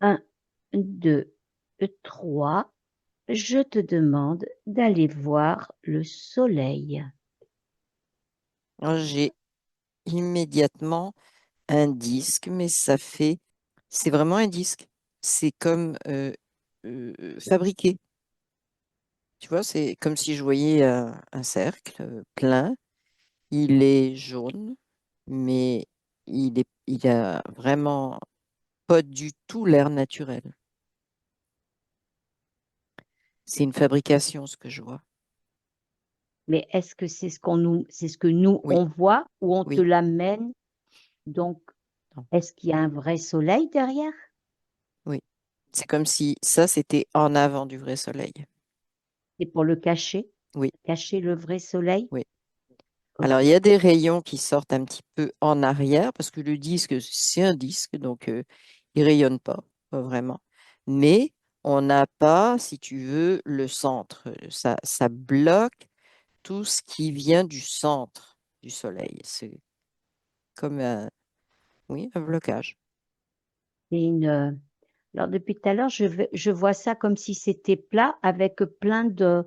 Un, deux, trois. Je te demande d'aller voir le soleil. Alors, j'ai immédiatement un disque, mais c'est vraiment un disque. C'est comme fabriqué. Tu vois, c'est comme si je voyais un cercle plein. Il est jaune, mais il a vraiment pas du tout l'air naturel. C'est une fabrication, ce que je vois. Mais est-ce que c'est ce que nous Oui, on voit ou on te oui. l'amène? Donc, Non, est-ce qu'il y a un vrai soleil derrière? oui. C'est comme si ça, c'était en avant du vrai soleil. C'est pour le cacher, Oui, cacher le vrai soleil? oui. Alors, il y Ok. a des rayons qui sortent un petit peu en arrière parce que le disque, c'est un disque, donc il rayonne pas vraiment. Mais on n'a pas, si tu veux, le centre. Ça bloque tout ce qui vient du centre du soleil. C'est comme oui, un blocage. C'est alors depuis tout à l'heure, je vois ça comme si c'était plat avec plein de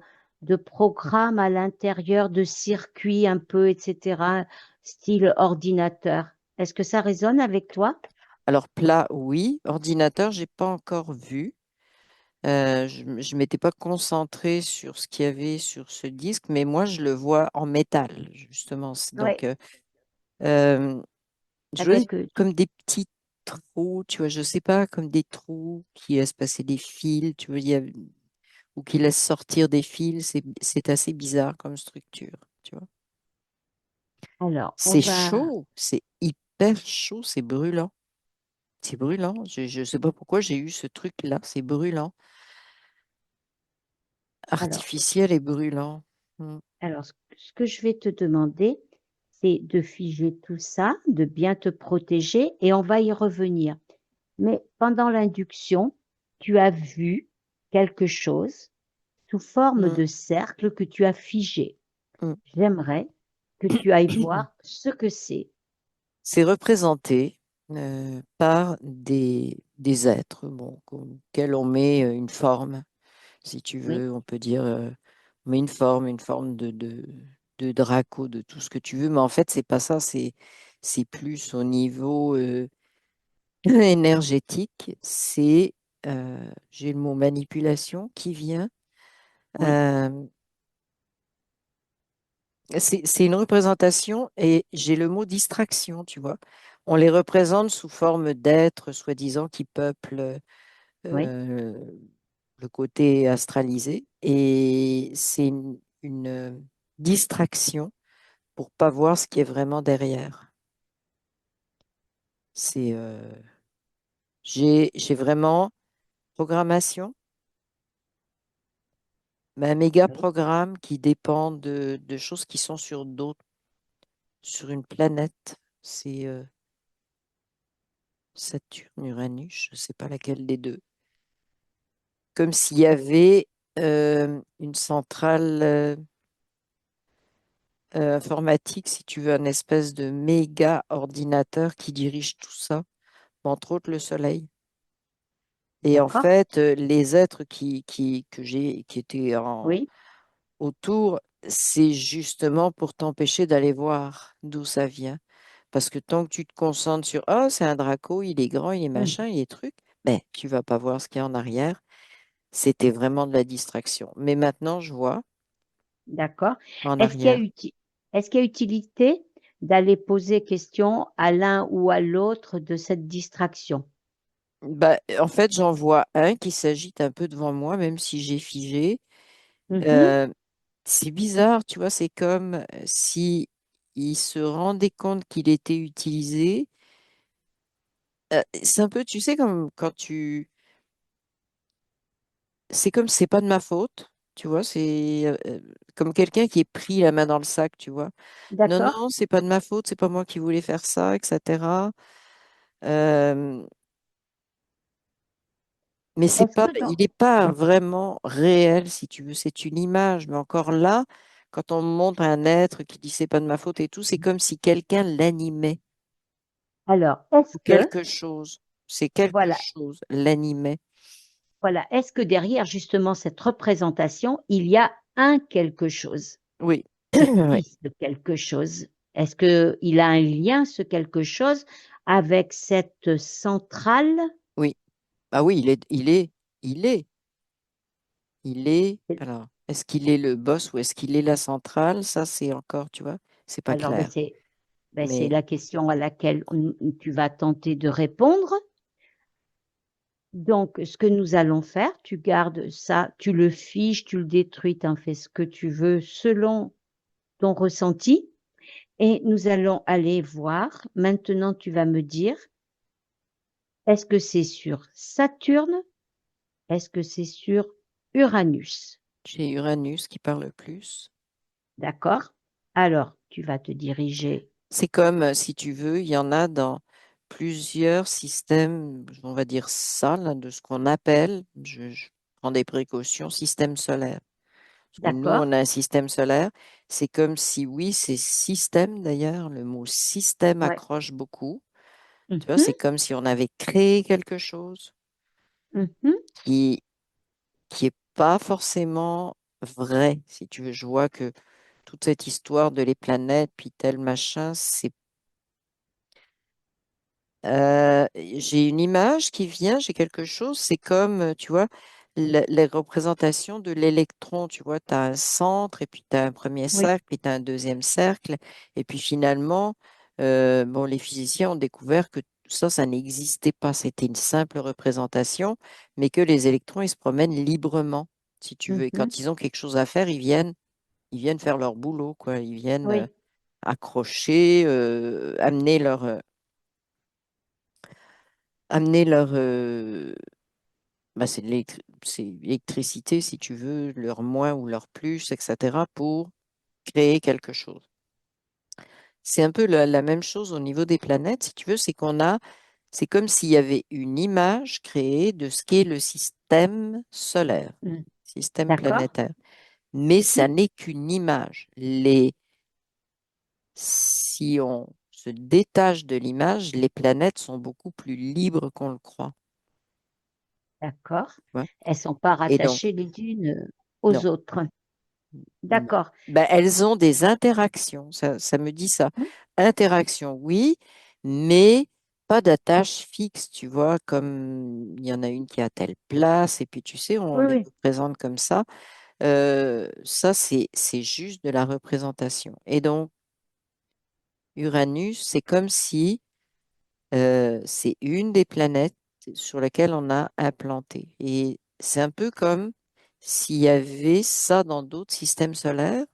programmes à l'intérieur, de circuits un peu, etc., style ordinateur. Est-ce que ça résonne avec toi? Alors, plat, oui. Ordinateur, j'ai pas encore vu. Je ne m'étais pas concentrée sur ce qu'il y avait sur ce disque, mais moi, je le vois en métal, justement. Oui, Donc, euh, je vois avec comme des petits trous, tu vois, je sais pas, comme des trous qui laissent passer des fils, tu vois, ou qui laissent sortir des fils. C'est assez bizarre comme structure, tu vois. alors, on C'est va, chaud, c'est hyper chaud, c'est brûlant. C'est brûlant. Je ne sais pas pourquoi j'ai eu ce truc-là, c'est brûlant. alors, Artificiel et brûlant. Mm. alors, ce que je vais te demander, c'est de figer tout ça, de bien te protéger et on va y revenir. Mais pendant l'induction, tu as vu quelque chose sous forme Mm, de cercle que tu as figé. mm. J'aimerais que tu ailles voir ce que c'est. C'est représenté par des êtres bon, auxquels on met une forme, si tu Oui, veux, on peut dire, on met une forme de Draco, de tout ce que tu veux, mais en fait, c'est pas ça, c'est plus au niveau énergétique, j'ai le mot manipulation qui vient. oui, euh, c'est une représentation et j'ai le mot distraction, tu vois. On les représente sous forme d'êtres soi-disant qui peuplent oui. euh, le côté astralisé et c'est une distraction pour pas voir ce qui est vraiment derrière. C'est j'ai vraiment programmation, mais un méga Oui. programme qui dépend de choses qui sont sur une planète. C'est Saturne, Uranus, je sais pas laquelle des deux. Comme s'il y avait une centrale informatique, si tu veux, un espèce de méga ordinateur qui dirige tout ça, entre autres le Soleil. Et en D'accord? fait, les êtres qui étaient Oui, autour, c'est justement pour t'empêcher d'aller voir d'où ça vient. Parce que tant que tu te concentres sur, oh, c'est un Draco, il est grand, il est hmm, machin, il est truc, ben, tu vas pas voir ce qu'il y a en arrière. C'était vraiment de la distraction. Mais maintenant, je vois d'accord. en Est-ce qu'il y a arrière. est-ce qu'il y a utilité d'aller poser question à l'un ou à l'autre de cette distraction? Bah, en fait, j'en vois un qui s'agite un peu devant moi, même si j'ai figé. Mhm, Euh, c'est bizarre, tu vois, c'est comme si il se rendait compte qu'il était utilisé. C'est un peu, tu sais, comme quand c'est comme c'est pas de ma faute, tu vois, c'est comme quelqu'un qui est pris la main dans le sac, tu vois. Non, d'accord. non, c'est pas de ma faute, c'est pas moi qui voulais faire ça, etc. Euh, mais c'est Est-ce pas, que il dans, n'est pas vraiment réel, si tu veux, c'est une image. Mais encore là, quand on montre un être qui dit c'est pas de ma faute et tout, c'est comme si quelqu'un l'animait alors, ou quelque chose. C'est quelque Voilà, chose, l'animait. voilà. Est-ce que derrière justement cette représentation, il y a un quelque chose? Oui, Et oui, qui ce quelque chose? Est-ce qu'il a un lien, ce quelque chose, avec cette centrale? oui. Ah oui, il est, alors, est-ce qu'il est le boss ou est-ce qu'il est la centrale? Ça, c'est encore, tu vois, c'est pas Alors, clair. c'est Mais la question à laquelle tu vas tenter de répondre. Donc, ce que nous allons faire, tu gardes ça, tu le fiches, tu le détruis, tu en fais ce que tu veux selon ton ressenti. Et nous allons aller voir. Maintenant, tu vas me dire, est-ce que c'est sur Saturne? Est-ce que c'est sur Uranus? j'ai Uranus qui parle le plus. D'accord? Alors, tu vas te diriger. C'est comme, si tu veux, il y en a dans plusieurs systèmes, on va dire ça, là, de ce qu'on appelle, je prends des précautions, système solaire. Parce que nous, D'accord? on a un système solaire. C'est comme si, oui, c'est système d'ailleurs, le mot système Ouais. accroche beaucoup. Tu vois, Mhm, c'est comme si on avait créé quelque chose mhm. qui qui est pas forcément vrai. Si tu veux, je vois que toute cette histoire de les planètes, puis tel machin, c'est j'ai une image qui vient, j'ai quelque chose, c'est comme, tu vois, les représentations de l'électron, tu vois, tu as un centre, et puis tu as un premier Oui. cercle, puis tu as un deuxième cercle, et puis finalement, bon, les physiciens ont découvert que tout ça, ça n'existait pas, c'était une simple représentation, mais que les électrons, ils se promènent librement, si tu veux, et Mhm. quand ils ont quelque chose à faire, ils viennent faire leur boulot, quoi, ils viennent Oui. accrocher, amener leur, bah, c'est l'électricité, si tu veux, leur moins ou leur plus, etc., pour créer quelque chose. C'est un peu la même chose au niveau des planètes, si tu veux, c'est comme s'il y avait une image créée de ce qu'est le système solaire, Mm. système D'accord? planétaire. Mais ça Mhm. n'est qu'une image. Si on se détache de l'image, les planètes sont beaucoup plus libres qu'on le croit. D'accord. Tu vois. Elles sont pas Et donc, rattachées les unes non. aux autres. D'accord. Ben, elles ont des interactions, ça me dit ça. Mhm. Interaction, oui, mais pas d'attache fixe, tu vois, comme il y en a une qui est à telle place, et puis tu sais, on Oui, les oui. représente comme ça. Ça, c'est juste de la représentation. Et donc, Uranus, c'est comme si c'est une des planètes sur lesquelles on a implanté. Et c'est un peu comme s'il y avait ça dans d'autres systèmes solaires.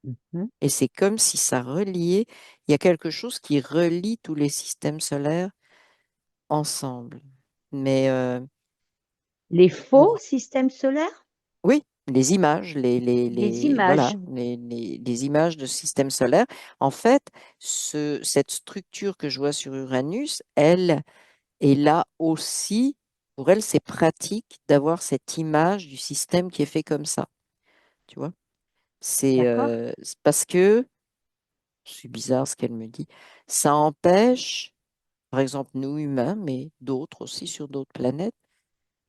Mhm. Et c'est comme si ça reliait, il y a quelque chose qui relie tous les systèmes solaires ensemble. Mais Les faux bon, systèmes solaires? oui, les images, Les voilà, images. les images de systèmes solaires. En fait, cette structure que je vois sur Uranus, elle est là aussi. Pour elle, c'est pratique d'avoir cette image du système qui est fait comme ça. Tu vois? D'accord? C'est parce que, c'est bizarre ce qu'elle me dit, ça empêche par exemple nous humains, mais d'autres aussi sur d'autres planètes,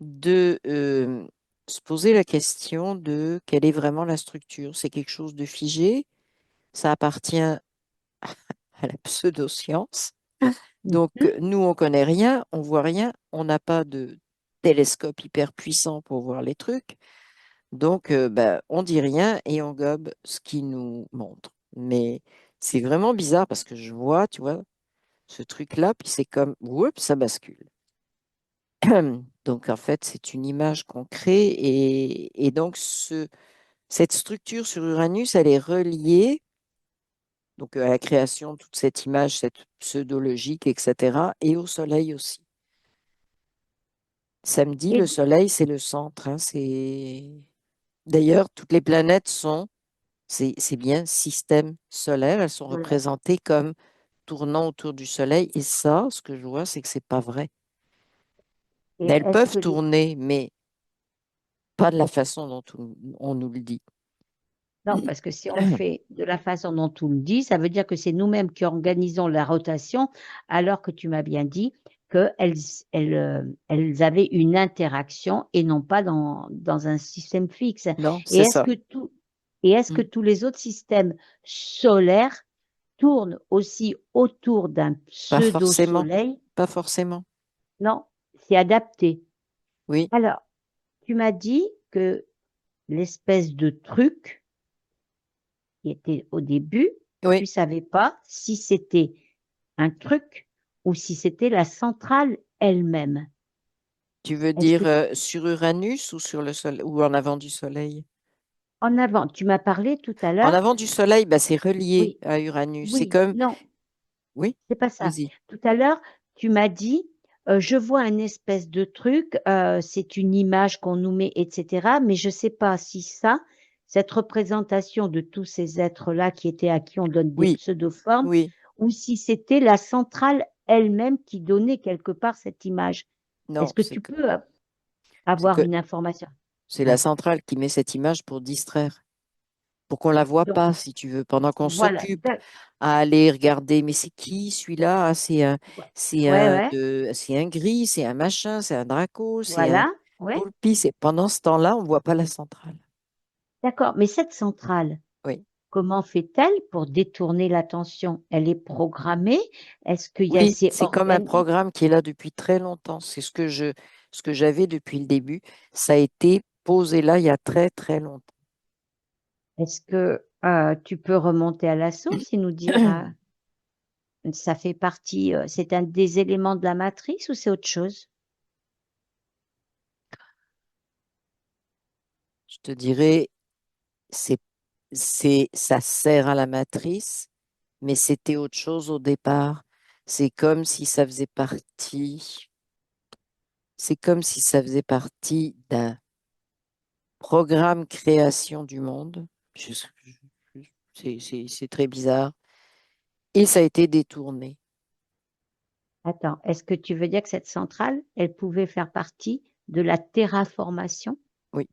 de se poser la question de quelle est vraiment la structure. C'est quelque chose de figé, ça appartient à la pseudo-science. Donc Mhm. nous, on connaît rien, on voit rien, on n'a pas de télescope hyper puissant pour voir les trucs. Donc ben, on dit rien et on gobe ce qui nous montre. Mais c'est vraiment bizarre parce que je vois, tu vois, ce truc-là, puis c'est comme, oups, ça bascule. Donc, en fait, c'est une image qu'on crée et donc cette structure sur Uranus, elle est reliée donc, à la création de toute cette image, cette pseudo-logique, etc., et au Soleil aussi. Samedi, Et le Soleil, c'est le centre. Hein, D'ailleurs, toutes les planètes c'est bien système solaire, elles sont voilà. représentées comme tournant autour du Soleil. Et ça, ce que je vois, c'est que c'est pas vrai. Et Elles est-ce peuvent que tourner, mais pas de la façon dont on nous le dit. non, parce que si on le fait de la façon dont tu le dis, ça veut dire que c'est nous-mêmes qui organisons la rotation, alors que tu m'as bien dit qu'elles elles avaient une interaction et non pas dans un système fixe. Non, Et c'est est-ce ça. que tout, et est-ce que Mm. tous les autres systèmes solaires tournent aussi autour d'un Pas forcément. pseudo-soleil? Pas forcément. Non, c'est adapté. Oui, Alors, tu m'as dit que l'espèce de truc qui était au début, oui. tu savais pas si c'était un truc ou si c'était la centrale elle-même. Tu veux Est-ce que dire sur Uranus ou sur le Soleil ou en avant du Soleil? en avant, tu m'as parlé tout à En l'heure, avant du Soleil, bah, c'est relié oui, à Uranus. C'est oui, comme, non, oui, c'est pas ça. vas-y. Tout à l'heure, tu m'as dit, je vois un espèce de truc, c'est une image qu'on nous met, etc. Mais je sais pas si ça, cette représentation de tous ces êtres-là qui étaient à qui on donne des Oui, pseudoformes, oui. ou si c'était la centrale elle-même qui donnait quelque part cette image. Non, Est-ce que tu peux c'est avoir que une information? c'est la Ouais. centrale qui met cette image pour distraire, pour qu'on la voit Donc, pas, si tu veux, pendant qu'on voilà. s'occupe à aller regarder. Mais c'est qui celui-là? Ah, Ouais, ouais. c'est un gris, c'est un machin, c'est un draco, c'est un Voilà. Ouais. poulpi. C'est pendant ce temps-là, on voit pas la centrale. D'accord. Mais cette centrale, Oui. comment fait-elle pour détourner l'attention? Elle est programmée? Est-ce qu'il y a, Oui, c'est c'est comme un organisé? programme qui est là depuis très longtemps. C'est ce que j'avais depuis le début. Ça a été posé là il y a très, très longtemps. Est-ce que tu peux remonter à la source et nous dire, ça fait partie, c'est un des éléments de la matrice ou c'est autre chose? Je te dirais, c'est, ça sert à la matrice, mais c'était autre chose au départ. C'est comme si ça faisait partie, c'est comme si ça faisait partie d'un programme création du monde. C'est très bizarre. Et ça a été détourné. Attends, est-ce que tu veux dire que cette centrale, elle pouvait faire partie de la terraformation? Oui.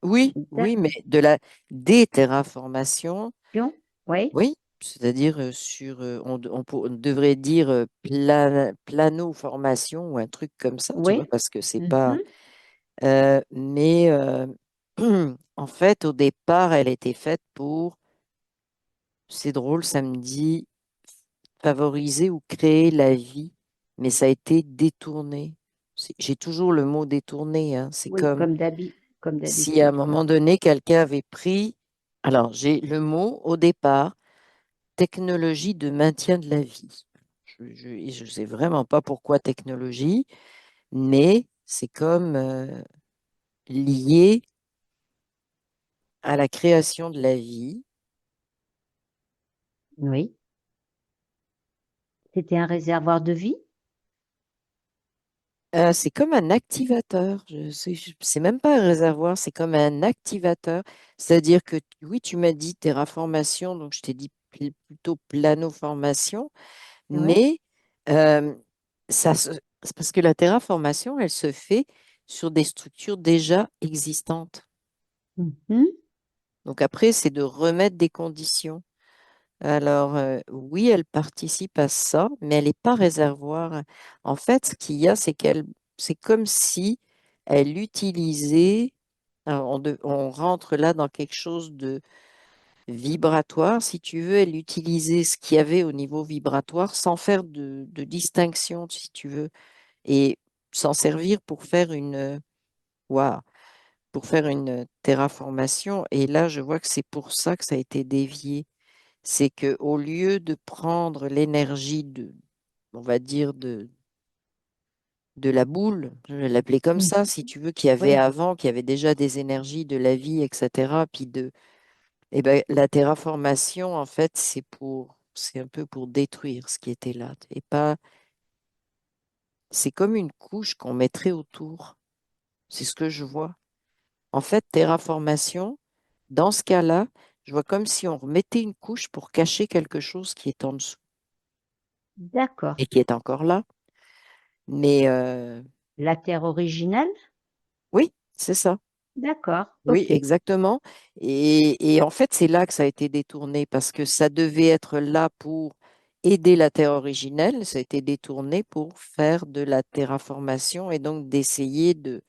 Oui, oui, mais de la déterraformation, D'accord. Oui, oui, c'est-à-dire on devrait dire planoformation ou un truc comme ça, tu vois, oui. parce que c'est pas. Mhm. Mais en fait, au départ, elle était faite pour, c'est drôle, ça me dit, favoriser ou créer la vie, mais ça a été détourné. J'ai toujours le mot détourné, hein. C'est Oui, comme comme si à un d'habitude, quoi. moment donné, quelqu'un avait pris, alors j'ai le mot au départ, technologie de maintien de la vie. Je sais vraiment pas pourquoi technologie, mais c'est comme lié à la création de la vie. Oui. C'était un réservoir de vie? C'est comme un activateur. C'est même pas un réservoir, c'est comme un activateur. C'est-à-dire que oui, tu m'as dit terraformation, donc je t'ai dit plutôt planoformation. Oui. Mais euh, c'est parce que la terraformation, elle se fait sur des structures déjà existantes. Mhm. Donc après, c'est de remettre des conditions. Alors oui, elle participe à ça, mais elle n'est pas réservoir. En fait, ce qu'il y a, c'est comme si elle utilisait, alors, on rentre là dans quelque chose de vibratoire, si tu veux, elle utilisait ce qu'il y avait au niveau vibratoire sans faire de distinction, si tu veux, et s'en servir pour faire waouh, pour faire une terraformation. Et là, je vois que c'est pour ça que ça a été dévié. C'est que au lieu de prendre l'énergie on va dire, de la boule, je vais l'appeler comme Mhm. ça, si tu veux, qu'il y avait Oui. avant, qu'il y avait déjà des énergies de la vie, etc. Eh ben, la terraformation, en fait, c'est un peu pour détruire ce qui était là. Et pas, c'est comme une couche qu'on mettrait autour. C'est ce que je vois. En fait, terraformation, dans ce cas-là, je vois comme si on remettait une couche pour cacher quelque chose qui est en dessous D'accord. et qui est encore là. Mais La terre originale? oui, c'est ça. D'accord. Oui, OK. exactement. Et en fait, c'est là que ça a été détourné parce que ça devait être là pour aider la Terre originelle, ça a été détourné pour faire de la terraformation et donc d'essayer de...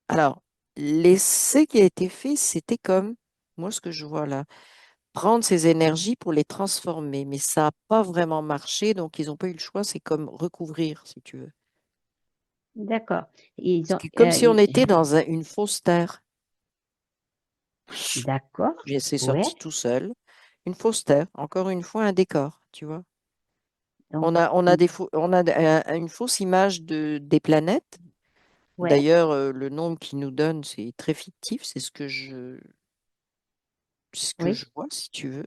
Alors, l'essai qui a été fait, c'était comme, moi ce que je vois là, prendre ces énergies pour les transformer, mais ça n'a pas vraiment marché, donc ils n'ont pas eu le choix, c'est comme recouvrir, si tu veux. D'accord. Ils ont, C'est comme si on était dans une fausse terre. d'accord. C'est Ouais. sorti tout seul. Une fausse terre, encore une fois, un décor, tu vois. Donc, On a on a une fausse image des planètes. ouais. D'ailleurs, le nombre qu'ils nous donnent, c'est très fictif, ce que Oui. je vois, si tu veux.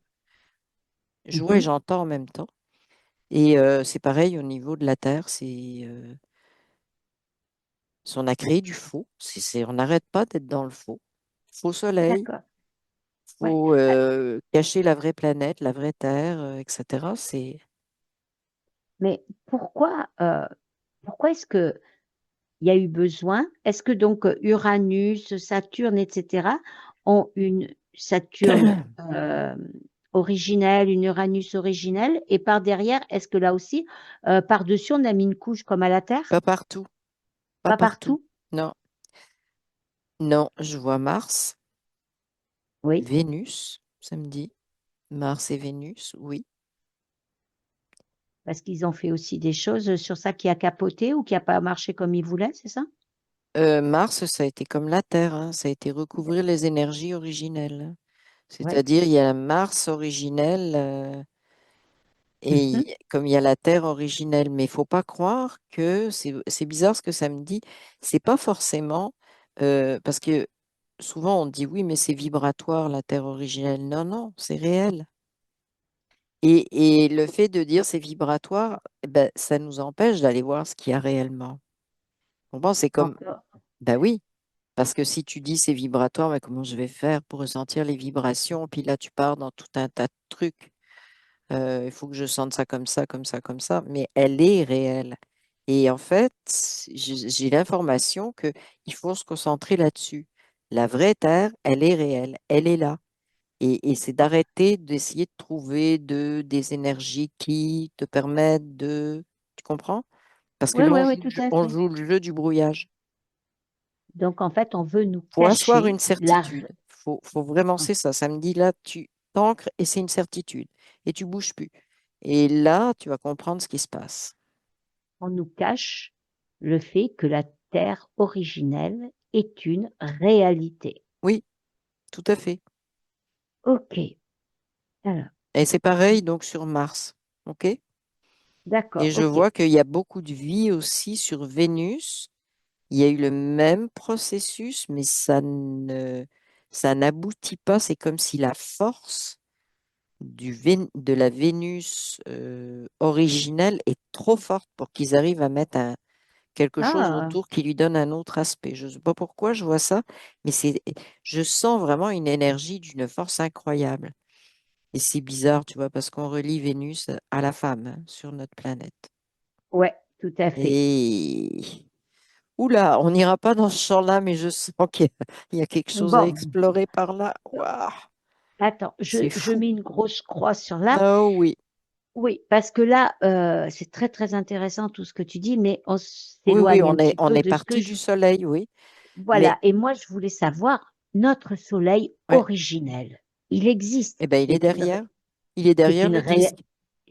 Je vois et Mhm. j'entends en même temps. Et c'est pareil au niveau de la Terre, on a créé du faux. On n'arrête pas d'être dans le faux. Faux soleil, D'accord. Ouais. faut cacher la vraie planète, la vraie Terre, etc. Mais pourquoi est-ce que il y a eu besoin? Est-ce que donc Uranus, Saturne, etc., ont une Saturne originelle, une Uranus originelle, et par derrière, est-ce que là aussi, par-dessus, on a mis une couche comme à la Terre? Pas partout, pas Pas partout. partout? Non, non, je vois Mars, Oui, Vénus, samedi. Mars et Vénus, oui. parce qu'ils ont fait aussi des choses sur ça qui a capoté ou qui a pas marché comme ils voulaient, c'est ça? Mars, ça a été comme la Terre, hein, ça a été recouvrir les énergies originelles. Oui. C'est-à-dire, il y a la Mars originelle Mhm. comme il y a la Terre originelle. Mais il faut pas croire que c'est bizarre ce que ça me dit. C'est pas forcément parce que souvent on dit oui, mais c'est vibratoire la Terre originelle. Non, non, c'est réel. Et le fait de dire c'est vibratoire, eh ben, ça nous empêche d'aller voir ce qu'il y a réellement. On pense c'est comme, Encore. ben oui, parce que si tu dis c'est vibratoire, mais comment je vais faire pour ressentir les vibrations? Puis là, tu pars dans tout un tas de trucs. Il faut que je sente ça comme ça, comme ça, comme ça. Mais elle est réelle. Et en fait, j'ai l'information que il faut se concentrer là-dessus. La vraie Terre, elle est réelle. Elle est là. Et c'est d'arrêter d'essayer de trouver des énergies qui te permettent de... Tu comprends? Parce que Oui, là, oui, oui, tout à on fait. joue le jeu du brouillage. Donc, en fait, on veut nous Faut asseoir cacher une certitude. Faut vraiment, c'est ça. Ça me dit là, tu t'ancres et c'est une certitude. Et tu bouges plus. Et là, tu vas comprendre ce qui se passe. on nous cache le fait que la Terre originelle est une réalité. Oui, tout à fait. Ok, alors, Et c'est pareil donc sur Mars. OK? d'accord, Et je ok. vois qu'il y a beaucoup de vie aussi sur Vénus. Il y a eu le même processus, mais ça n'aboutit pas. C'est comme si la force de la Vénus originelle est trop forte pour qu'ils arrivent à mettre quelque chose Ah, autour qui lui donne un autre aspect. Je ne sais pas pourquoi je vois ça, mais je sens vraiment une énergie d'une force incroyable. Et c'est bizarre, tu vois, parce qu'on relie Vénus à la femme hein, sur notre planète. ouais, tout à fait. Et oula, on n'ira pas dans ce champ-là, mais je sens qu'il y a quelque chose à Bon, explorer par là. Waouh, attends, c'est je fou. mets une grosse croix sur là. Oh oui, Oui, parce que là, c'est très, très intéressant tout ce que tu dis, mais on oui, oui, s'éloigne un petit on peu est de ce que parti je... du soleil, oui. Mais Voilà, et moi, je voulais savoir, notre soleil ouais, originel, il existe. eh ben, il est derrière. Il est C'est derrière une le disque.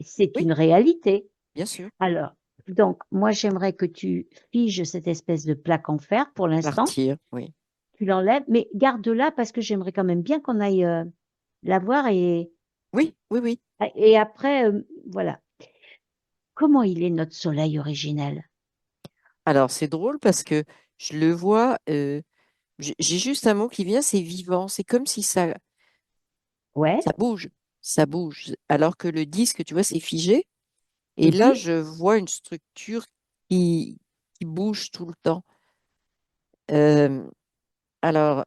c'est Oui, une réalité. bien sûr. Alors, donc, moi, j'aimerais que tu figes cette espèce de plaque en fer pour l'instant. Partir, oui. Tu l'enlèves, mais garde-la parce que j'aimerais quand même bien qu'on aille la voir Oui, oui, oui. et après, voilà. Comment il est notre soleil originel? Alors, c'est drôle parce que je le vois, j'ai juste un mot qui vient, c'est vivant. C'est comme si Ouais. ça bouge, ça bouge. Alors que le disque, tu vois, c'est figé. Et là, Mhm. je vois une structure qui, qui bouge tout le temps. Euh, alors,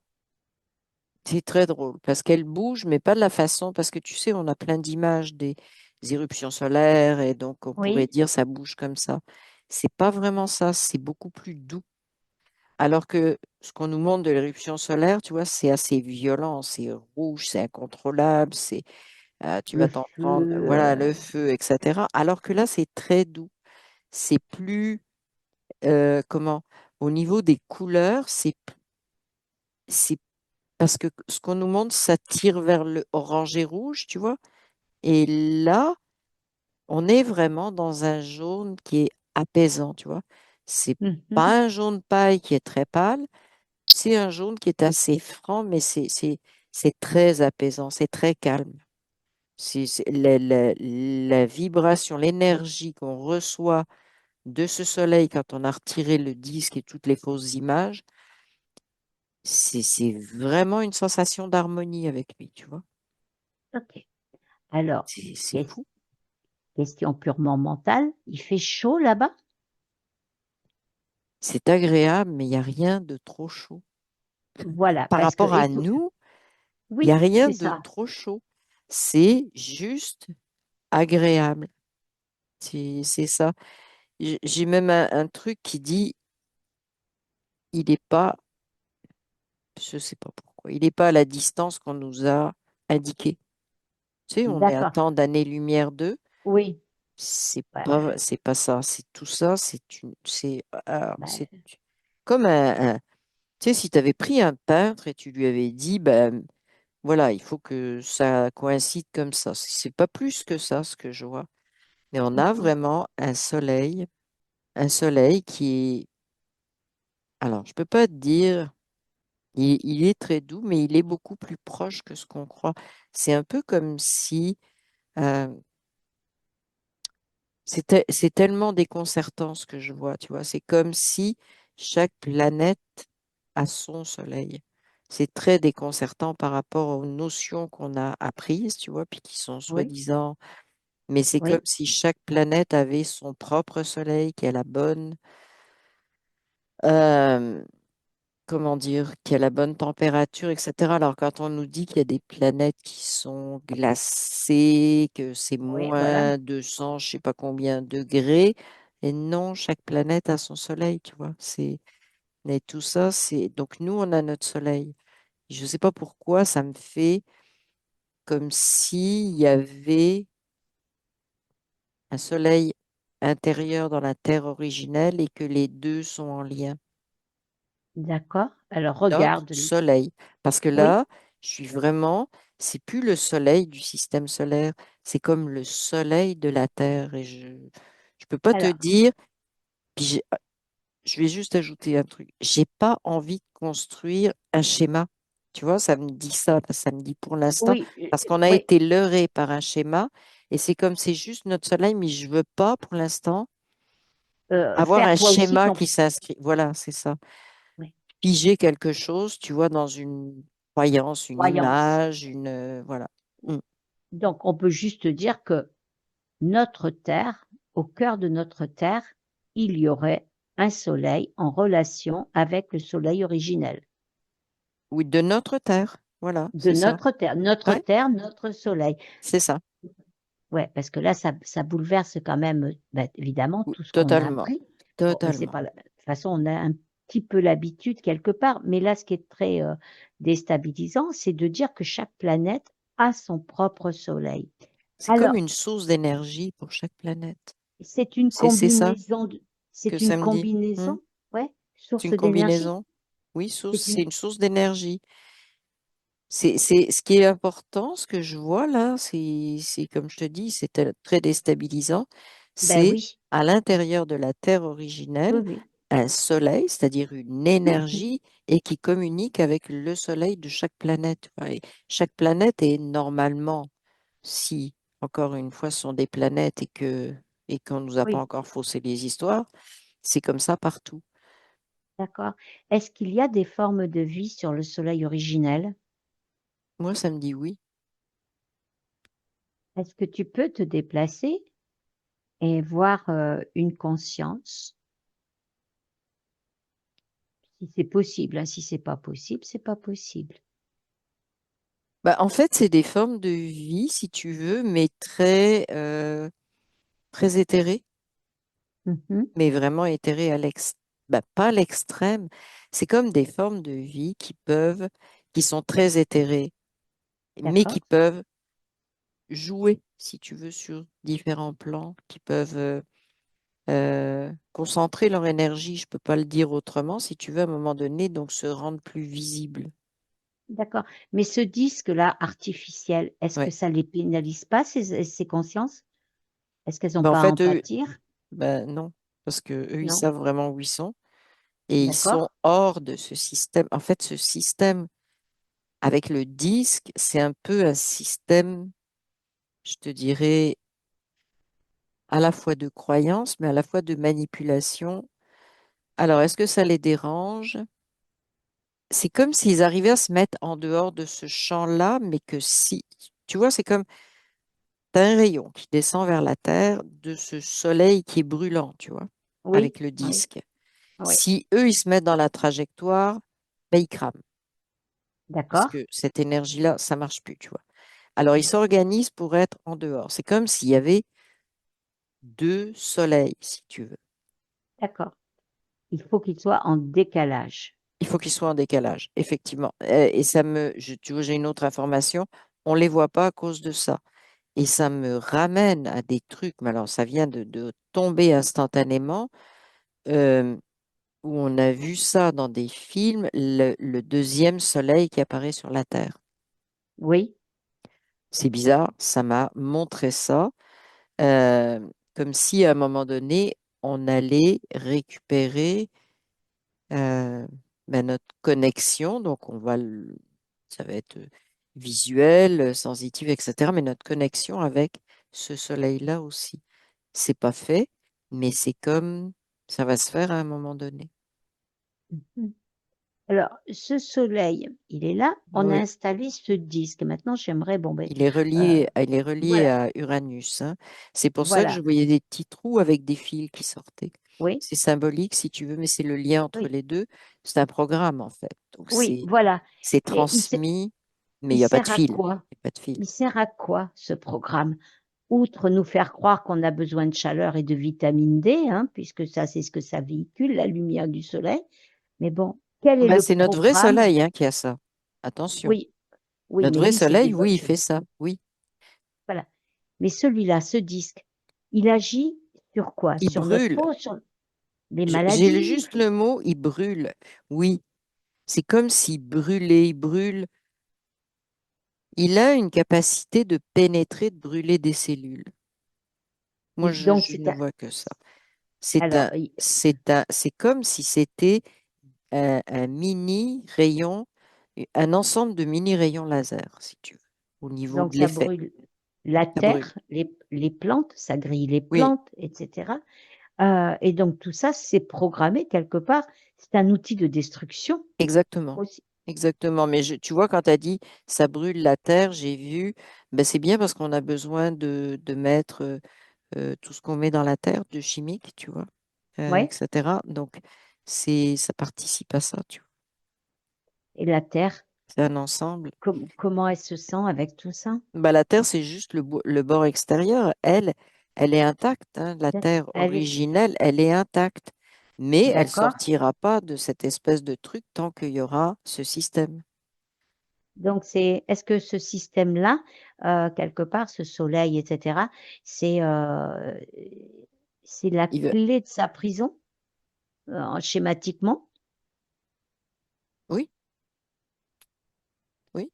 c'est très drôle parce qu'elle bouge, mais pas de la façon, parce que tu sais, on a plein d'images des éruptions solaires et donc on pourrait Oui. dire ça bouge comme ça. C'est pas vraiment ça, c'est beaucoup plus doux. Alors que ce qu'on nous montre de l'éruption solaire, tu vois, c'est assez violent, c'est rouge, c'est incontrôlable, tu Le vas t'en prendre, feu, voilà, le feu, etc. Alors que là, c'est très doux. C'est plus, comment, au niveau des couleurs, c'est parce que ce qu'on nous montre, ça tire vers le orange et rouge, tu vois. Et là, on est vraiment dans un jaune qui est apaisant, tu vois. C'est mhm, pas un jaune paille qui est très pâle, c'est un jaune qui est assez franc, mais c'est très apaisant, c'est très calme. La vibration, l'énergie qu'on reçoit de ce soleil quand on a retiré le disque et toutes les fausses images, c'est vraiment une sensation d'harmonie avec lui, tu vois. ok. Alors, C'est ques- fou. question purement mentale, il fait chaud là-bas? C'est agréable, mais il n'y a rien de trop chaud. Voilà, Par parce que, rapport à écoute, nous, il n'y a oui, rien c'est de ça. trop chaud. C'est juste agréable. C'est ça. J'ai même un truc qui dit, il n'est pas, je ne sais pas pourquoi, il n'est pas à la distance qu'on nous a indiqué. Tu sais, on est à D'accord. tant d'années-lumière d'eux. Oui. Ouais, C'est pas ça. C'est tout ça. C'est bah, comme tu sais, si tu avais pris un peintre et tu lui avais dit, ben voilà, il faut que ça coïncide comme ça. C'est pas plus que ça ce que je vois. Mais on a mhm. vraiment un soleil qui est, alors je peux pas te dire, il est très doux, mais il est beaucoup plus proche que ce qu'on croit. C'est un peu comme si euh, c'est tellement déconcertant ce que je vois, tu vois. C'est comme si chaque planète a son soleil. C'est très déconcertant par rapport aux notions qu'on a apprises, tu vois, puis qui sont Oui, soi-disant. Mais c'est comme oui, si chaque planète avait son propre soleil, qui a la bonne, euh, comment dire, qui a la bonne température, etc. Alors quand on nous dit qu'il y a des planètes qui sont glacées, que c'est oui, voilà. moins 200, je sais pas combien degrés, et non, chaque planète a son soleil, tu vois. Mais tout ça, c'est donc nous, on a notre soleil. Je ne sais pas pourquoi, ça me fait comme s'il y avait un soleil intérieur dans la Terre originelle et que les deux sont en lien. D'accord. Alors, Notre regarde. soleil. Parce que Oui, là, je suis vraiment, c'est plus le soleil du système solaire, c'est comme le soleil de la Terre. Et je peux pas te alors, dire, puis je vais juste ajouter un truc. J'ai pas envie de construire un schéma. Tu vois, ça me dit ça, ça me dit pour l'instant, oui, parce qu'on a oui, été leurré par un schéma, et c'est comme c'est juste notre soleil, mais je veux pas pour l'instant avoir faire un toi aussi schéma ton qui s'inscrit. Voilà, c'est ça. oui, Piger quelque chose, tu vois, dans une croyance, une croyance. image, voilà. Mm. Donc, on peut juste dire que notre Terre, au cœur de notre Terre, il y aurait un soleil en relation avec le soleil originel Oui, de notre terre. Voilà, de c'est ça. notre Ouais, Terre, notre soleil. c'est ça. Ouais, parce que là, ça bouleverse quand même, bah, évidemment, Oui, tout ce qu'on a totalement. appris. Bon, mais c'est Totalement. pas de toute façon, on a un petit peu l'habitude quelque part. Mais là, ce qui est très déstabilisant, c'est de dire que chaque planète a son propre soleil. C'est comme Alors, une source d'énergie pour chaque planète. c'est une C'est ça combinaison que c'est une ça me dit. Mm. combinaison, ouais, C'est source une d'énergie. combinaison. Oui, C'est c'est une, une source d'énergie. Ce qui est important, ce que je vois là, c'est comme je te dis, c'est très déstabilisant. ben C'est oui, à l'intérieur de la Terre oui, originelle oui, un soleil, c'est-à-dire une énergie, et qui communique avec le soleil de chaque planète. Ouais. Et chaque planète est normalement, si encore une fois ce sont des planètes et qu'on nous a pas oui, encore faussé les histoires, c'est comme ça partout. d'accord. Est-ce qu'il y a des formes de vie sur le soleil originel? Moi, ça me dit oui. Est-ce que tu peux te déplacer et voir une conscience, si c'est possible, hein. Si c'est pas possible, c'est pas possible. Bah, en fait, c'est des formes de vie, si tu veux, mais très éthérées, Mhm. mais vraiment éthérées bah, pas à l'extrême. C'est comme des formes de vie qui sont très éthérées, mais D'accord. qui peuvent jouer, si tu veux, sur différents plans qui peuvent concentrer leur énergie, je peux pas le dire autrement, si tu veux, à un moment donné, donc se rendre plus visible. D'accord. Mais ce disque-là artificiel, est-ce que Ouais. ça les pénalise pas, ces consciences? Est-ce qu'elles n'ont Ben, en pas à en fait, eux, pâtir? ben non, parce que eux, ils Non? savent vraiment où ils sont et ils sont D'accord? hors de ce système. En fait, ce système avec le disque, c'est un peu un système, je te dirais, à la fois de croyance, mais à la fois de manipulation. Alors, est-ce que ça les dérange? C'est comme s'ils arrivaient à se mettre en dehors de ce champ-là, mais que si, tu vois, c'est comme tu as un rayon qui descend vers la Terre de ce soleil qui est brûlant, tu vois, Oui, avec le oui, disque. oui. Si eux, ils se mettent dans la trajectoire, ben, ils crament, parce D'accord? que cette énergie-là, ça marche plus, tu vois. Alors, ils s'organisent pour être en dehors. C'est comme s'il y avait deux soleils, si tu veux. D'accord. Il faut qu'il soit en décalage. Il faut qu'ils soient en décalage, effectivement. Et ça tu vois, j'ai une autre information. On les voit pas à cause de ça. Et ça me ramène à des trucs, mais alors ça vient de tomber instantanément, euh, où on a vu ça dans des films, le deuxième soleil qui apparaît sur la Terre. Oui, C'est bizarre, ça m'a montré ça, euh, comme si à un moment donné, on allait récupérer euh, ben, notre connexion. Donc, ça va être visuel, sensitif, etc. Mais notre connexion avec ce soleil-là aussi. C'est pas fait, mais c'est comme ça va se faire à un moment donné. Mhm. Alors, ce soleil, il est là. On a Oui. installé ce disque. Maintenant, j'aimerais, bon, ben, euh, Il est relié voilà, à Uranus, hein. C'est pour ça que je voilà, voyais des petits trous avec des fils qui sortaient. oui, C'est symbolique si tu veux, mais c'est le lien entre oui, les deux. C'est un programme en fait. Donc oui, voilà. c'est Et transmis, mais il il n'y a pas de sert à fil. Il quoi? n'y a pas de fil. Il sert à quoi, ce programme? Outre nous faire croire qu'on a besoin de chaleur et de vitamine D, hein, puisque ça, c'est ce que ça véhicule, la lumière du soleil. Mais bon, quel est Ben, le c'est notre vrai programme? soleil hein, qui a ça. Attention. Oui, oui, Notre mais vrai lui, c'est des soleil, bonnes oui, il fait choses. ça. Oui. Voilà. Mais celui-là, ce disque, il agit sur quoi? Il Sur notre brûle. peau, sur les J'ai maladies? juste le mot, il brûle. Oui. C'est comme s'il brûlait, il brûle. Il a une capacité de pénétrer, de brûler des cellules. Moi, Donc, je ne vois que ça. alors, C'est comme si c'était un mini rayon, un ensemble de mini rayons laser, si tu veux, au niveau donc de ça l'effet. brûle la Ça brûle. terre, les plantes, ça grille les Oui, plantes, etc. Et donc, tout ça, c'est programmé quelque part. C'est un outil de destruction exactement. aussi. Exactement. Mais tu vois, quand tu as dit ça brûle la terre, j'ai vu, ben, c'est bien parce qu'on a besoin de mettre tout ce qu'on met dans la terre, de chimique, tu vois, Ouais. etc. Donc, ça participe à ça, tu vois. Et la terre, C'est un ensemble. comment elle se sent avec tout ça? Bah, la Terre, c'est juste le bord extérieur. Elle est intacte, hein. La Terre Elle est originelle, elle est intacte. Mais elle d'accord. sortira pas de cette espèce de truc tant qu'il y aura ce système. Donc, est-ce que ce système-là, quelque part, ce soleil, etc., c'est euh, c'est la Il veut, clé de sa prison, schématiquement? oui, oui.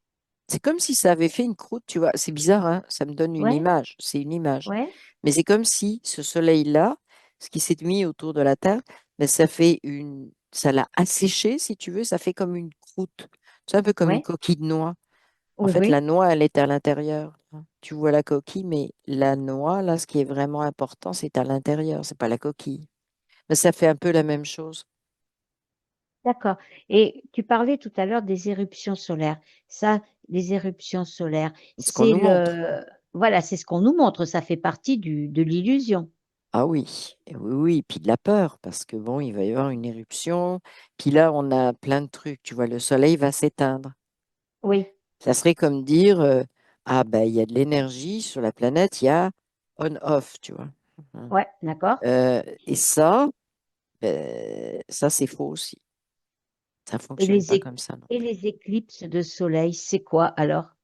C'est comme si ça avait fait une croûte, tu vois. C'est bizarre, hein. Ça me donne une Ouais, image. C'est une image. ouais, Mais c'est comme si ce soleil-là, ce qui s'est mis autour de la Terre, mais ça l'a asséché, si tu veux. Ça fait comme une croûte. C'est un peu comme une ouais, coquille de noix. En oui, fait, la oui, noix, elle est à l'intérieur, hein. Tu vois la coquille, mais la noix, là, ce qui est vraiment important, c'est à l'intérieur, c'est pas la coquille. Mais ça fait un peu la même chose. d'accord. Et tu parlais tout à l'heure des éruptions solaires. Ça, les éruptions solaires, C'est ce qu'on c'est nous montre. voilà, c'est ce qu'on nous montre. Ça fait partie de l'illusion. Ah oui, et oui, oui, puis de la peur, parce que bon, il va y avoir une éruption, puis là, on a plein de trucs, tu vois, le soleil va s'éteindre. Oui, Ça serait comme dire, ah ben, il y a de l'énergie sur la planète, il y a on-off, tu vois. Mhm. ouais, d'accord. Et ça, ça c'est faux aussi. Ça Et fonctionne pas comme ça, non. et les éclipses de soleil, c'est quoi alors?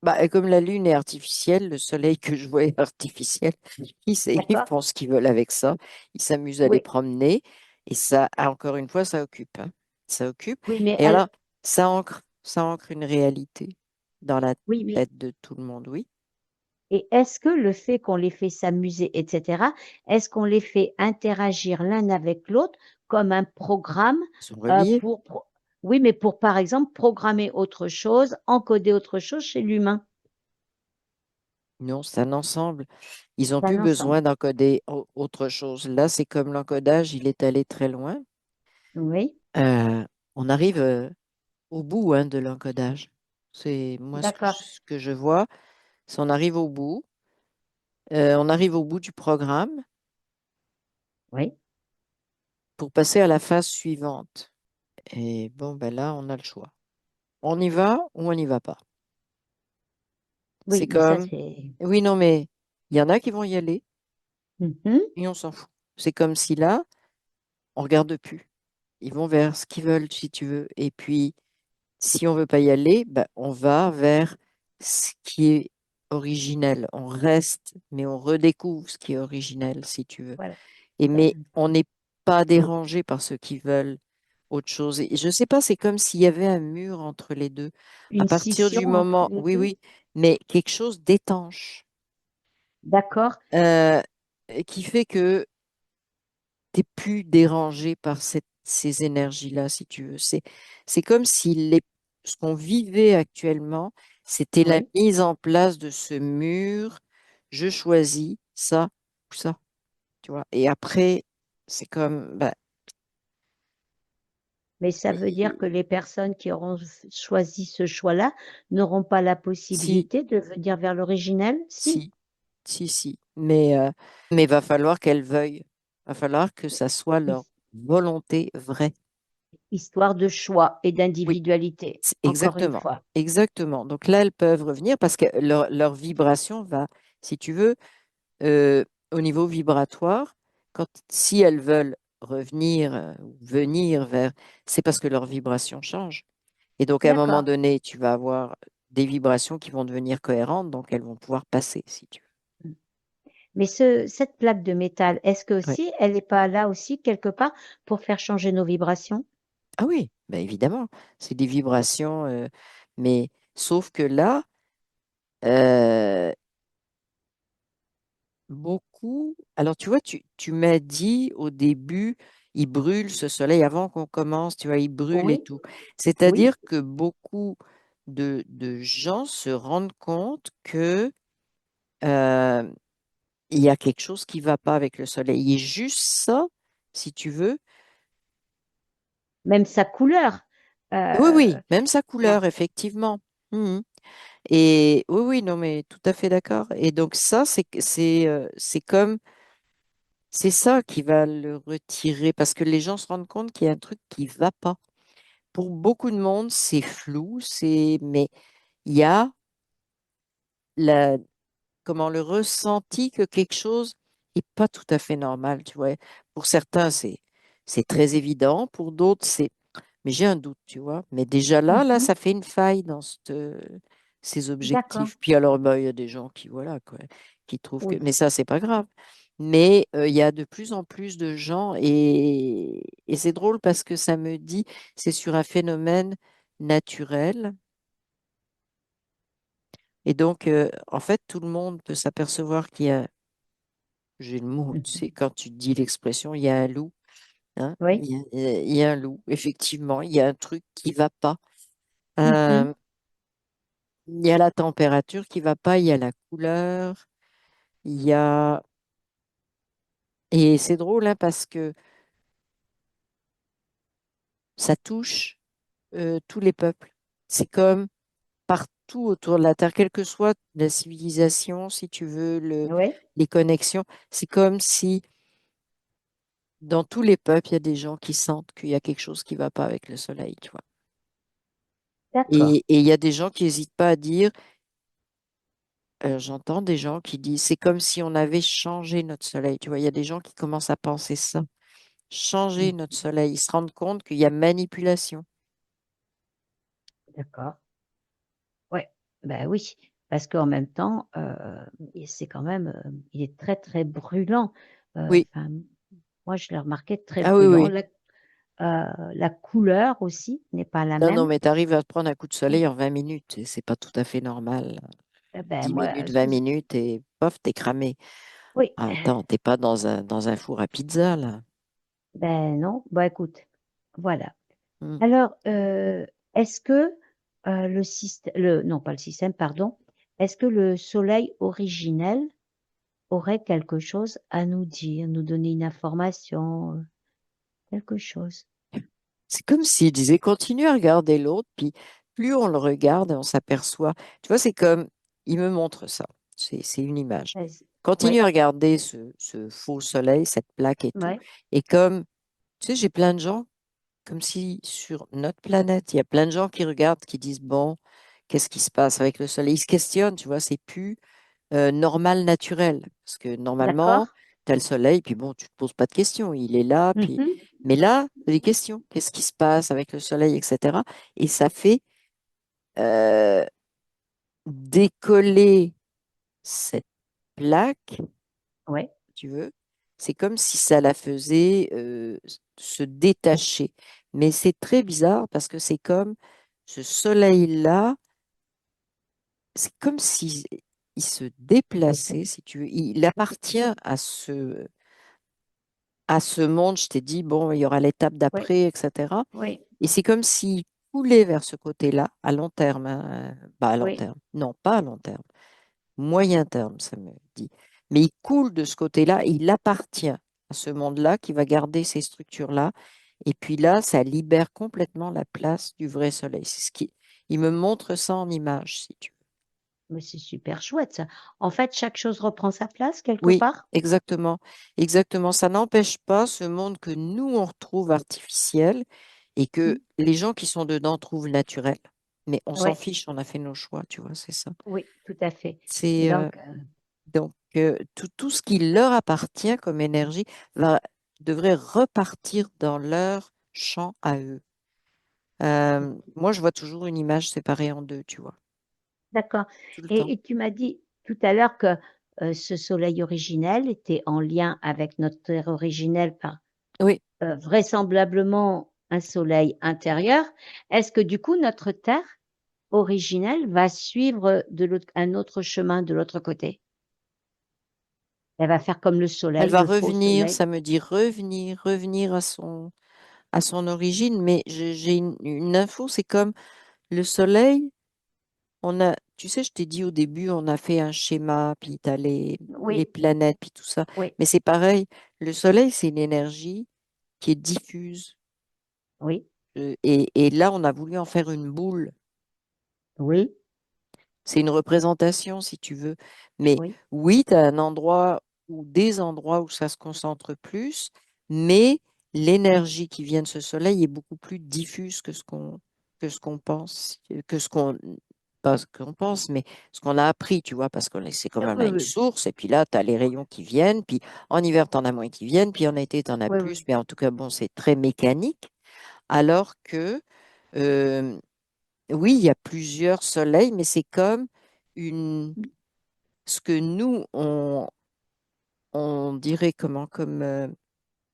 Bah, comme la Lune est artificielle, le soleil que je vois est artificiel, ils D'accord? font ce qu'ils veulent avec ça. Ils s'amusent à les Oui, promener. Et ça, encore une fois, ça occupe, hein. Ça occupe. oui, mais Et alors, ça ancre une réalité dans la oui, oui. tête de tout le monde, oui. Et est-ce que le fait qu'on les fait s'amuser, etc., est-ce qu'on les fait interagir l'un avec l'autre comme un programme Ils sont reliés. oui, mais pour, par exemple, programmer autre chose, encoder autre chose chez l'humain? Non, c'est un ensemble. Ils n'ont C'est un plus ensemble. besoin d'encoder autre chose. Là, c'est comme l'encodage, il est allé très loin. Oui, Euh, on arrive au bout, hein, de l'encodage. C'est moi ce que, d'accord. ce que je vois, c'est on arrive au bout. On arrive au bout du programme Oui, pour passer à la phase suivante. Et bon, ben là, on a le choix. On y va ou on n'y va pas. C'est oui, mais ça, comme, c'est. oui, non, mais il y en a qui vont y aller Mhm. et on s'en fout. C'est comme si là, on regarde plus. Ils vont vers ce qu'ils veulent, si tu veux. Et puis, si on veut pas y aller, ben, on va vers ce qui est originel. On reste, mais on redécouvre ce qui est originel, si tu veux. Voilà. Mais on n'est pas dérangé par ceux qui veulent autre chose. Et je sais pas, c'est comme s'il y avait un mur entre les deux. À Une partir scission du entre moment, les oui, deux. oui, mais quelque chose d'étanche, D'accord. euh, qui fait que t'es plus dérangé par ces énergies-là, si tu veux. C'est comme si ce qu'on vivait actuellement, c'était la Oui. mise en place de ce mur. Je choisis ça ou ça, tu vois. Et après, c'est comme, bah, Mais ça veut dire que les personnes qui auront choisi ce choix-là n'auront pas la si, possibilité de venir vers l'originel? Si. si, si. Mais va falloir qu'elles veuillent. Va falloir que ça soit leur His- volonté vraie. Histoire de choix et Oui, d'individualité, encore une exactement. fois. Exactement. Donc là, elles peuvent revenir parce que leur vibration va, si tu veux, euh, au niveau vibratoire, si elles veulent revenir, ou venir vers, c'est parce que leur vibration change. Et donc, à un moment D'accord. donné, tu vas avoir des vibrations qui vont devenir cohérentes, donc elles vont pouvoir passer, si tu Mais cette plaque de métal, est-ce que veux. Ouais. aussi, elle n'est pas là aussi quelque part pour faire changer nos vibrations? Ah oui, ben évidemment, c'est des vibrations, mais sauf que là, euh, beaucoup. Alors, tu vois, tu m'as dit au début, il brûle ce soleil avant qu'on commence, tu vois, il brûle et Oui, tout. oui, C'est-à-dire que beaucoup de gens se rendent compte que euh, il y a quelque chose qui va pas avec le soleil. Et juste ça, si tu veux. même sa couleur. Oui, Euh, oui, même sa ouais, couleur, effectivement. Mhm. Et oui, oui, non, mais tout à fait d'accord. Et donc ça, c'est comme c'est ça qui va le retirer parce que les gens se rendent compte qu'il y a un truc qui va pas. Pour beaucoup de monde, c'est flou, mais il y a la, comment le ressenti que quelque chose n'est pas tout à fait normal, tu vois. Pour certains, c'est très évident, pour d'autres, mais j'ai un doute, tu vois. Mais déjà là, mhm, ça fait une faille dans ces d'accord. objectifs. Puis alors, bah, il y a des gens qui, voilà, quoi, qui trouvent que. Oui. Mais ça, c'est pas grave. Mais il y a de plus en plus de gens, et c'est drôle parce que ça me dit, c'est sur un phénomène naturel. Et donc, en fait, tout le monde peut s'apercevoir qu'il y a, j'ai le mot, tu sais, Mhm. quand tu dis l'expression, il y a un loup, hein, Oui. il y a un loup, effectivement, il y a un truc qui va pas. Mhm. Euh, Il y a la température qui va pas, il y a la couleur, il y a... Et c'est drôle, hein, parce que ça touche tous les peuples. C'est comme partout autour de la Terre, quelle que soit la civilisation, si tu veux, Oui. les connexions, c'est comme si dans tous les peuples, il y a des gens qui sentent qu'il y a quelque chose qui va pas avec le soleil, tu vois. D'accord. Et il y a des gens qui n'hésitent pas à dire, j'entends des gens qui disent, c'est comme si on avait changé notre soleil, tu vois. Il y a des gens qui commencent à penser ça. Changer Mhm. notre soleil. Ils se rendent compte qu'il y a manipulation. D'accord. Ouais. Ben oui. parce qu'en même temps, et c'est quand même, il est très, très brûlant. Oui. Enfin, moi, je l'ai remarqué très Ah oui, brûlant. oui. La couleur aussi n'est pas la Non, non, même. mais tu arrives à te prendre un coup de soleil en 20 minutes et c'est pas tout à fait normal. Ben, 10 moi, minutes, 20 minutes et pof, t'es cramé. oui, Ah, attends, t'es pas dans un four à pizza, là. ben non. Bon, écoute, voilà. Hmm. Alors, est-ce que le système, non, pas le système, pardon, est-ce que le soleil originel aurait quelque chose à nous dire, nous donner une information, quelque chose? C'est comme s'il disait, continue à regarder l'autre, puis plus on le regarde, on s'aperçoit. Tu vois, c'est comme, il me montre ça. C'est une image. Continue Oui, à regarder ce faux soleil, cette plaque et tout. oui, Et comme, tu sais, j'ai plein de gens, comme si sur notre planète, il y a plein de gens qui regardent, qui disent, bon, qu'est-ce qui se passe avec le soleil? Ils se questionnent, tu vois, c'est plus normal, naturel. Parce que d'accord. normalement, tu as le soleil, puis bon, tu te poses pas de questions. Il est là, puis. Mhm. Mais là, tu as des questions. Qu'est-ce qui se passe avec le soleil, etc. Et ça fait euh, décoller cette plaque, Oui, tu veux. C'est comme si ça la faisait se détacher. Mais c'est très bizarre parce que c'est comme ce soleil-là, c'est comme si il se déplaçait, si tu veux. Il appartient à ce monde. Je t'ai dit, bon, il y aura l'étape oui, d'après, etc. oui, Et c'est comme s'il coulait vers ce côté-là, à long terme, hein. Bah, à long oui. terme. Non, pas à long terme. Moyen terme, ça me dit. Mais il coule de ce côté-là, il appartient à ce monde-là qui va garder ces structures-là. Et puis là, ça libère complètement la place du vrai soleil. Il me montre ça en image, si tu veux. Mais c'est super chouette ça. En fait, chaque chose reprend sa place quelque Oui, part. exactement. Exactement. Ça n'empêche pas ce monde que nous, on retrouve artificiel et que Mm. les gens qui sont dedans trouvent naturel. Mais on s'en Oui, fiche, on a fait nos choix, tu vois, c'est ça. oui, tout à fait. Et C'est donc, donc tout ce qui leur appartient comme énergie devrait repartir dans leur champ à eux. Moi, je vois toujours une image séparée en deux, tu vois, d'accord. tout le temps. Et tu m'as dit tout à l'heure que ce soleil originel était en lien avec notre terre originelle par Oui, vraisemblablement un soleil intérieur. Est-ce que du coup, notre terre originelle va suivre un autre chemin de l'autre côté? Elle va faire comme le elle soleil, va le faux revenir, soleil. ça me dit revenir, revenir à son origine, mais j'ai une info, c'est comme le soleil, tu sais, je t'ai dit au début, on a fait un schéma, puis tu as les Oui, planètes, puis tout ça, oui, mais c'est pareil, le soleil, c'est une énergie qui est diffuse, oui, et là, on a voulu en faire une boule. oui, C'est une représentation, si tu veux, mais oui. oui, tu as un endroit ou des endroits où ça se concentre plus, mais l'énergie qui vient de ce soleil est beaucoup plus diffuse que ce qu'on pense, que ce qu'on pas ce qu'on pense, mais ce qu'on a appris, tu vois, parce que c'est comme on Oui, a une oui, source, et puis là, tu as les rayons qui viennent, puis en hiver, tu en as moins qui viennent, puis en été, tu en as oui, plus, oui. mais en tout cas, bon, c'est très mécanique, alors que, euh, oui, il y a plusieurs soleils, mais c'est comme ce que nous, on dirait comment, comme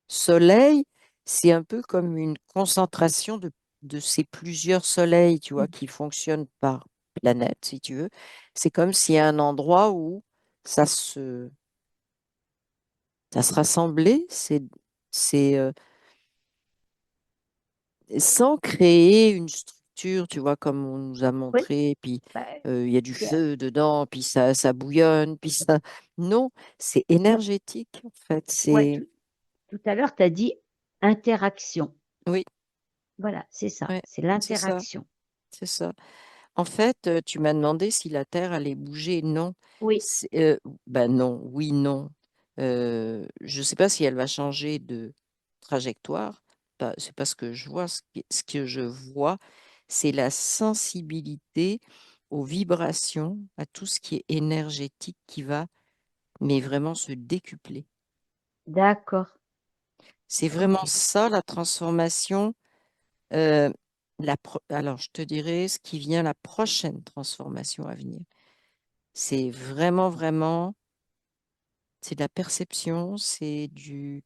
soleil, c'est un peu comme une concentration de ces plusieurs soleils, tu vois, qui fonctionnent par planète, si tu veux. C'est comme s'il y a un endroit où ça se, ça se rassemblait, sans créer une structure, tu vois, comme on nous a Oui, montré, puis bah, il y a du tu as- feu dedans, puis ça bouillonne, puis ça. Non, c'est énergétique, en fait. ouais, C'est. tout à l'heure, tu as dit interaction. Oui, Voilà, c'est ça, ouais, c'est c'est ça, l'interaction. c'est ça. En fait, tu m'as demandé si la Terre allait bouger. Non. Oui, Ben non, oui, non. Je ne sais pas si elle va changer de trajectoire. C'est pas ce que je vois. Ce que je vois, c'est la sensibilité aux vibrations, à tout ce qui est énergétique qui va, mais vraiment se décupler. d'accord. C'est Ok, vraiment ça la transformation. euh, alors, je te dirais ce qui vient, la prochaine transformation à venir. C'est vraiment, vraiment, c'est de la perception, c'est de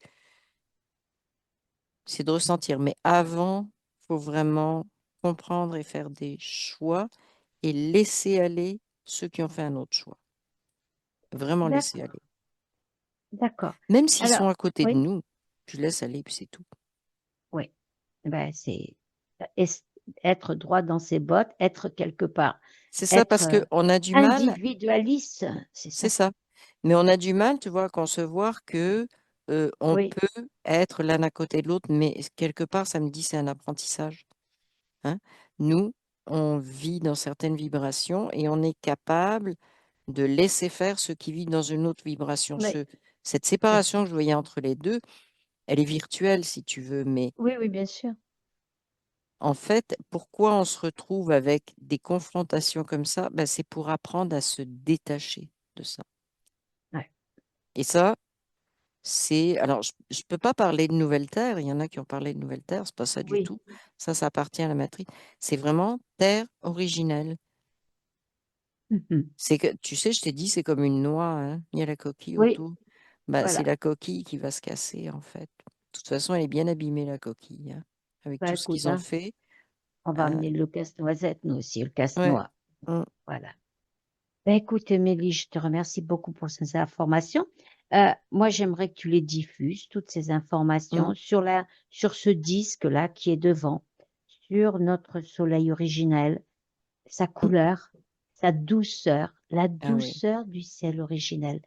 ressentir. Mais avant, il faut vraiment comprendre et faire des choix et laisser aller ceux qui ont fait un autre choix. Vraiment laisser D'accord, aller. d'accord. Même s'ils sont Alors, à côté de oui, nous, tu laisses aller, puis c'est tout. oui. Ben, c'est es- être droit dans ses bottes, être quelque part, C'est ça être parce qu'on a du mal, individualiste, c'est c'est ça. ça. Mais on a du mal, tu vois, à concevoir que on Oui, peut être l'un à côté de l'autre, mais quelque part, ça me dit c'est un apprentissage. Hein. Nous, on vit dans certaines vibrations et on est capable de laisser faire ceux qui vivent dans une autre vibration. oui, Cette tout à fait. séparation que je voyais entre les deux, elle est virtuelle si tu veux, mais Oui, oui, bien sûr. en fait, pourquoi on se retrouve avec des confrontations comme ça? Ben, c'est pour apprendre à se détacher de ça. Ouais. Et ça, c'est... Alors, je ne peux pas parler de nouvelle terre, il y en a qui ont parlé de nouvelle terre, c'est pas ça du Oui. tout. Ça appartient à la matrice. C'est vraiment terre originelle. Mhm. C'est que, tu sais, je t'ai dit, c'est comme une noix, hein. Il y a la coquille Oui, autour. Bah, c'est voilà. la coquille qui va se casser, en fait. De toute façon, elle est bien abîmée, la coquille, hein, avec Ben, tout ce écoute, qu'ils ont hein, fait. on va Euh, amener le casse-noisette, nous aussi, le ouais. casse-noix. Mm, Voilà. Ben, écoute, Mélie, je te remercie beaucoup pour ces informations. Moi, j'aimerais que tu les diffuses, toutes ces mm. informations, sur ce disque-là qui est devant, sur notre soleil originel, sa Mm. couleur, sa douceur, la Ah oui, douceur du ciel originel.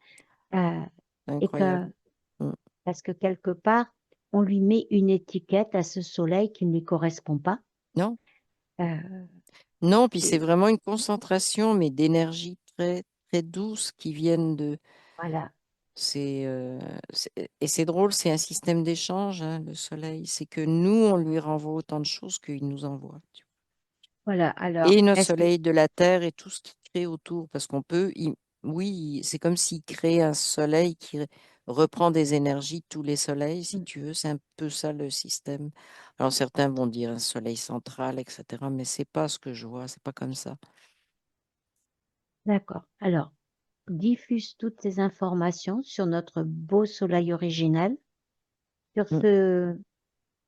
Euh, et que, incroyable. Mm. parce que quelque part, on lui met une étiquette à ce soleil qui ne lui correspond pas. Non, Euh, non, puis c'est et vraiment une concentration, mais d'énergie très, très douce qui viennent de. voilà, Et c'est drôle, c'est un système d'échange, hein, le soleil. C'est que nous, on lui renvoie autant de choses qu'il nous envoie. voilà. Alors, Et notre est-ce que, soleil de la Terre et tout ce qui crée autour. Parce qu'on peut, oui, c'est comme s'il crée un soleil qui reprend des énergies de tous les soleils, si tu veux. C'est un peu ça le système. Alors certains vont dire un soleil central, etc. Mais c'est pas ce que je vois, c'est pas comme ça. d'accord. Alors, diffuse toutes ces informations sur notre beau soleil originel. Sur Mm. ce,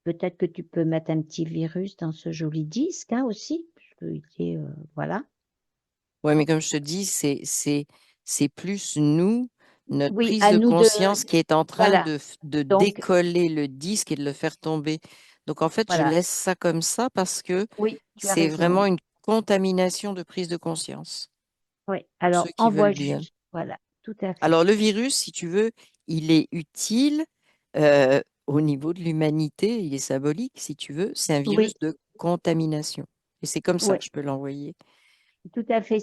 peut-être que tu peux mettre un petit virus dans ce joli disque, hein, aussi. Voilà. Ouais, mais comme je te dis, c'est plus nous, notre Oui, prise à de nous de, conscience qui est en train voilà. de Donc, décoller le disque et de le faire tomber. Donc en fait, je voilà. laisse ça comme ça parce que Oui, tu as c'est raison. vraiment une contamination de prise de conscience Oui. pour ceux Alors, qui veulent envoie bien. juste. Voilà. Tout à fait. Alors le virus, si tu veux, il est utile au niveau de l'humanité, il est symbolique, si tu veux. C'est un virus Oui, de contamination. Et c'est comme ça oui. que je peux l'envoyer. Tout à fait.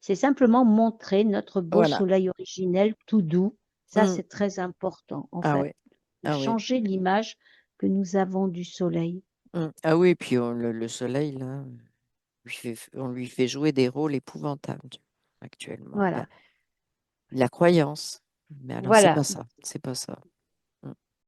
C'est simplement montrer notre beau Voilà. soleil originel tout doux. Ça, Mm. c'est très important, en Ah fait, ouais. de Ah ouais. changer l'image que nous avons du soleil. Ah oui, puis le soleil, là, on lui fait jouer des rôles épouvantables actuellement. Ben, Voilà. la croyance. Mais alors, c'est Voilà. pas ça. C'est pas ça.